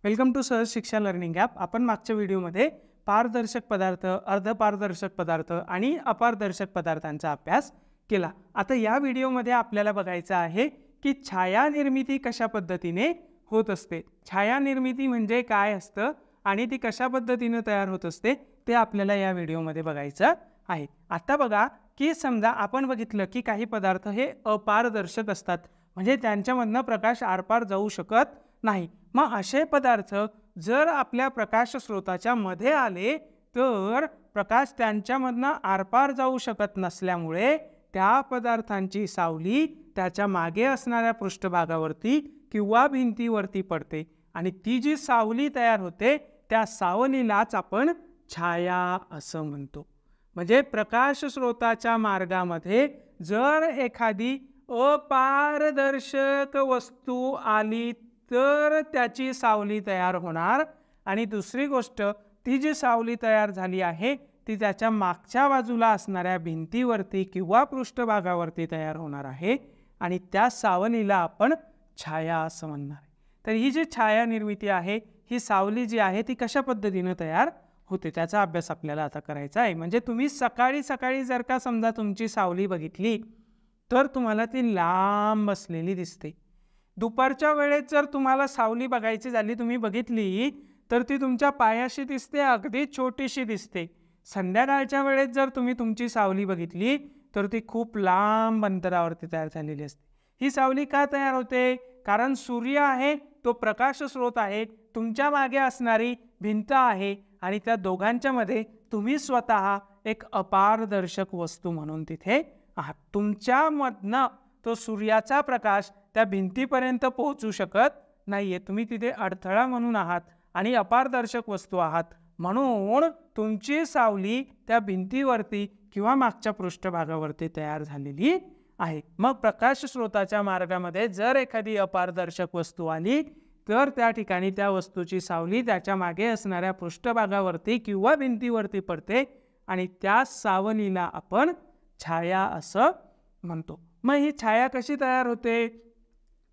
Welcome to सहज शिक्षा learning app. आपण मागच्या व्हिडिओमध्ये पारदर्शक पदार्थ, अर्धपारदर्शक पदार्थ आणि अपारदर्शक पदार्थांचा अभ्यास केला। आता या व्हिडिओमध्ये आपल्याला बघायचं आहे की छाया निर्मिती कशा पद्धतीने होत असते। छाया निर्मिती म्हणजे काय असतं आणि ती कशा पद्धतीने तयार होत असते ते आपल्याला या व्हिडिओमध्ये बघायचं आहे। आता बघा की समजा आपण बघितलं की काही पदार्थ हे अपारदर्शक असतात, म्हणजे त्यांच्यामधनं प्रकाश आरपार जाऊ शकत नाही। मग असे पदार्थ जर आपल्या प्रकाश स्रोताच्या मध्ये आले तर प्रकाश त्यांच्यामधनं आरपार जाऊ शकत नसल्यामुळे त्या पदार्थांची सावली त्याच्या मागे असणाऱ्या पृष्ठभागावरती किंवा भिंतीवरती पडते आणि ती जी सावली तयार होते त्या सावलीलाच आपण छाया असं म्हणतो। म्हणजे प्रकाश स्रोताच्या मार्गामध्ये जर एखादी अपारदर्शक वस्तू आली तर त्याची सावली तयार होणार आणि दुसरी गोष्ट, ती जी सावली तयार झाली आहे ती त्याच्या मागच्या बाजूला असणाऱ्या भिंतीवरती किंवा पृष्ठभागावरती तयार होणार आहे आणि त्या सावलीला आपण छाया असं म्हणणार आहे। तर ही जी छाया निर्मिती आहे, ही सावली जी आहे ती कशा पद्धतीने तयार होते त्याचा अभ्यास आपल्याला आता करायचा आहे। म्हणजे तुम्ही सकाळी सकाळी जर का समजा तुमची सावली बघितली तर तुम्हाला ती लांब असलेली दिसते। दुपारच्या वेळेत जर तुम्हाला सावली बघायची झाली, तुम्ही बघितली तर ती तुमच्या पायाशी दिसते, अगदी छोटीशी दिसते। संध्याकाळच्या वेळेत जर तुम्ही तुमची सावली बघितली तर ती खूप लांब अंतरावरती तयार झालेली असते। ही सावली का तयार होते? कारण सूर्य आहे तो प्रकाश स्रोत आहे, तुमच्या मागे असणारी भिंत आहे आणि त्या दोघांच्या मध्ये तुम्ही स्वतः एक अपारदर्शक वस्तू म्हणून तिथे आहात। तुमच्यामधनं तो सूर्याचा प्रकाश त्या भिंतीपर्यंत पोहोचू शकत नाहीये, तुम्ही तिथे अडथळा म्हणून आहात आणि अपारदर्शक वस्तू आहात, म्हणून तुमची सावली त्या भिंतीवरती किंवा मागच्या पृष्ठभागावरती तयार झालेली आहे। मग प्रकाश स्रोताच्या मार्गामध्ये जर एखादी अपारदर्शक वस्तू आली तर त्या ठिकाणी त्या वस्तूची सावली त्याच्या मागे असणाऱ्या पृष्ठभागावरती किंवा भिंतीवरती पडते आणि त्या सावलीला आपण छाया असं म्हणतो। मग ही छाया कशी तयार होते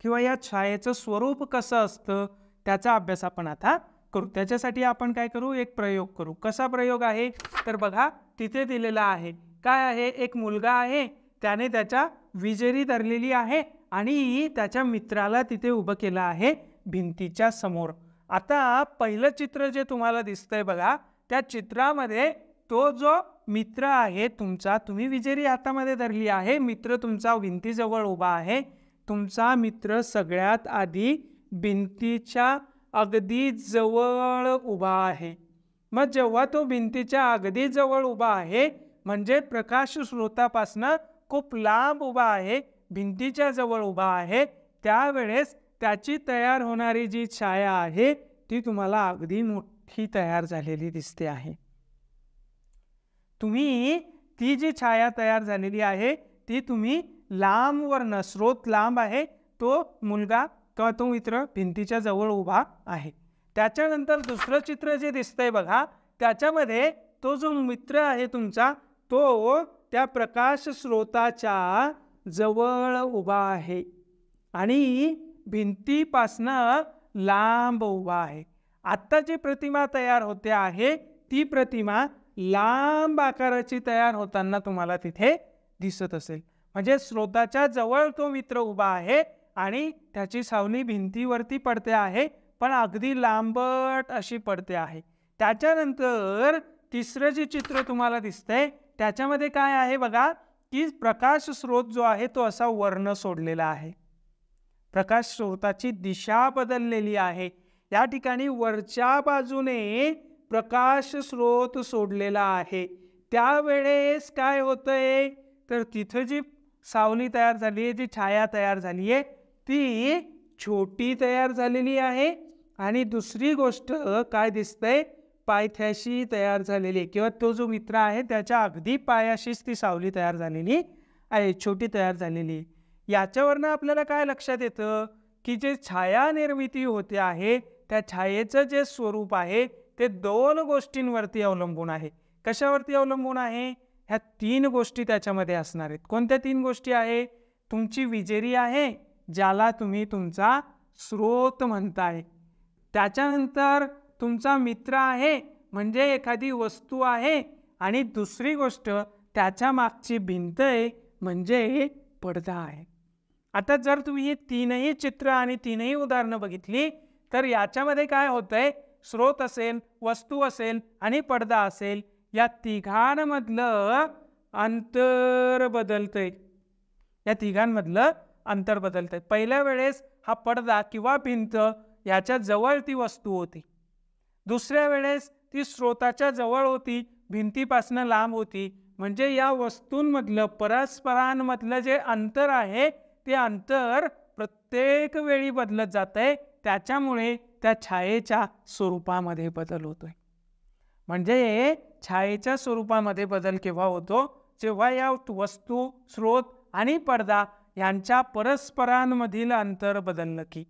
किंवा या छायेचं स्वरूप कसं असतं त्याचा अभ्यास आपण आता करू। त्याच्यासाठी आपण काय करू, एक प्रयोग करू। कसा प्रयोग आहे तर बघा तिथे दिलेला आहे, काय आहे, एक मुलगा आहे, त्याने त्याच्या विजेरी धरलेली आहे आणि त्याच्या मित्राला तिथे उभं केलं आहे भिंतीच्या समोर। आता पहिलं चित्र जे तुम्हाला दिसतंय बघा, त्या चित्रामध्ये तो जो मित्र आहे तुमचा, तुम्ही विजेरी हातामध्ये धरली आहे, मित्र तुमचा भिंतीजवळ उभा आहे। तुमचा मित्र सगळ्यात आधी भिंतीच्या अगदी जवळ उभा आहे। मग जेव्हा तो भिंतीच्या अगदी जवळ उभा आहे म्हणजे प्रकाश स्रोतापासनं खूप लांब उभा आहे, भिंतीच्या जवळ उभा आहे, त्यावेळेस त्याची तयार होणारी जी छाया आहे ती तुम्हाला अगदी मोठी तयार झालेली दिसते आहे। तुम्ही ती जी छाया तयार झालेली आहे ती तुम्ही लांबवरनं, स्रोत लांब आहे, तो मुलगा किंवा तो मित्र भिंतीच्या जवळ उभा आहे। त्याच्यानंतर दुसरं चित्र जे दिसतंय बघा, त्याच्यामध्ये तो जो मित्र आहे तुमचा तो त्या प्रकाश स्रोताच्या जवळ उभा आहे आणि भिंतीपासनं लांब उभा आहे। आता जी प्रतिमा तयार होते आहे ती प्रतिमा लांब आकाराची तयार होताना तुम्हाला तिथे दिसत असेल। म्हणजे स्रोताच्या जवळ तो मित्र उभा आहे आणि त्याची सावली भिंतीवरती पडते आहे, पण अगदी लांबट अशी पडते आहे। त्याच्यानंतर तिसरं जे चित्र तुम्हाला दिसतंय त्याच्यामध्ये काय आहे बघा, की प्रकाश स्रोत जो आहे तो असा वर्ण सोडलेला आहे, प्रकाश स्रोताची दिशा बदललेली आहे। या ठिकाणी वरच्या बाजूने प्रकाश स्रोत सोडलेला आहे। त्यावेळेस काय होतंय तर तिथं जी सावली तयार झाली आहे, जी छाया तयार झाली आहे ती छोटी तयार झालेली आहे आणि दुसरी गोष्ट काय दिसतंय, पायथ्याशी तयार झालेली आहे किंवा तो जो मित्र आहे त्याच्या अगदी पायाशीच ती सावली तयार झालेली आहे, छोटी तयार झालेली आहे। याच्यावरनं आपल्याला काय लक्षात येतं की जे छाया निर्मिती होते आहे त्या छायेचं जे स्वरूप आहे ते दोन गोष्टींवरती अवलंबून आहे। कशावरती अवलंबून आहे? ह्या तीन गोष्टी त्याच्यामध्ये असणार आहेत। कोणत्या तीन गोष्टी आहे? तुमची विजेरी आहे ज्याला तुम्ही तुमचा स्रोत म्हणताय, त्याच्यानंतर तुमचा मित्र आहे म्हणजे एखादी वस्तू आहे, आणि दुसरी गोष्ट त्याच्या मागची भिंत आहे म्हणजे पडदा आहे. आता जर तुम्ही ही तीनही चित्र आणि तीनही उदाहरणं बघितली तर याच्यामध्ये काय होतंय, स्रोत असेल, वस्तू असेल आणि पडदा असेल, या तिघांमधलं अंतर बदलतंय. या तिघांमधलं अंतर बदलतंय. पहिल्या वेळेस हा पडदा किंवा भिंत याच्या जवळ ती वस्तू होती, दुसऱ्या वेळेस ती स्रोताच्या जवळ होती, भिंतीपासून लांब होती. म्हणजे या वस्तूंमधलं परस्परांमधलं जे अंतर आहे ते अंतर प्रत्येक वेळी बदलत जातंय. त्याच्यामुळे त्या छायेच्या स्वरूपामध्ये बदल होतोय. म्हणजे छायेच्या स्वरूपामध्ये बदल केव्हा होतो, जेव्हा या वस्तू, स्रोत आणि पडदा यांच्या परस्परांमधील अंतर बदललं की,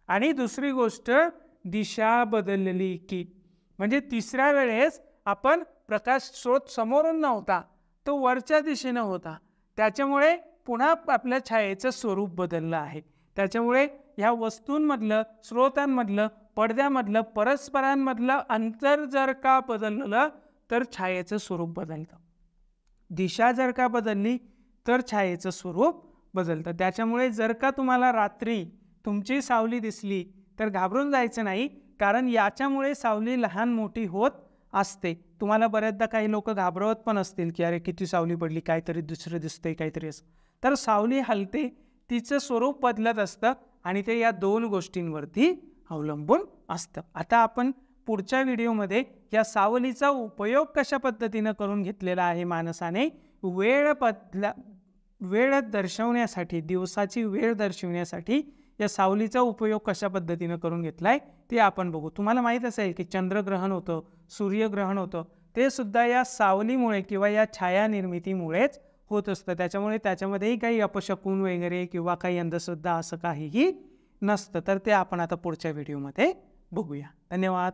आणि दुसरी गोष्ट दिशा बदलली की. म्हणजे तिसऱ्या वेळेस आपण प्रकाश स्रोत समोरून नव्हता, तो वरच्या दिशेनं होता, त्याच्यामुळे पुन्हा आपल्या छायेचं स्वरूप बदललं आहे. त्याच्यामुळे ह्या वस्तूंमधलं, स्रोतांमधलं, पडद्यामधलं, परस्परांमधलं अंतर जर का बदललं तर छायेचं स्वरूप बदलतं. दिशा जर का बदलली तर छायेचं स्वरूप बदलतं. त्याच्यामुळे जर का तुम्हाला रात्री तुमची सावली दिसली तर घाबरून जायचं नाही, कारण याच्यामुळे सावली लहान मोठी होत असते. तुम्हाला बऱ्याचदा काही लोक घाबरवत पण असतील की अरे किती सावली पडली, काहीतरी दुसरं दिसतंय, काहीतरी असं. तर सावली हलते, तिचं स्वरूप बदलत असतं आणि ते या दोन गोष्टींवरती अवलंबून असतं. आता आपण पुढच्या व्हिडिओमध्ये या सावलीचा उपयोग कशा पद्धतीनं करून घेतलेला आहे माणसाने, वेळ दर्शवण्यासाठी, दिवसाची वेळ दर्शवण्यासाठी या सावलीचा उपयोग कशा पद्धतीनं करून घेतलाय ते आपण बघू. तुम्हाला माहीत असेल की चंद्रग्रहण होतं, सूर्यग्रहण होतं, ते सुद्धा या सावलीमुळे किंवा या छाया निर्मितीमुळेच होत असतं. त्याच्यामुळे त्याच्यामध्येही काही अपशकुन वगैरे किंवा काही अंधश्रद्धा असं काहीही नसतं. तर ते आपण आता पुढच्या व्हिडिओमध्ये बघूया. धन्यवाद.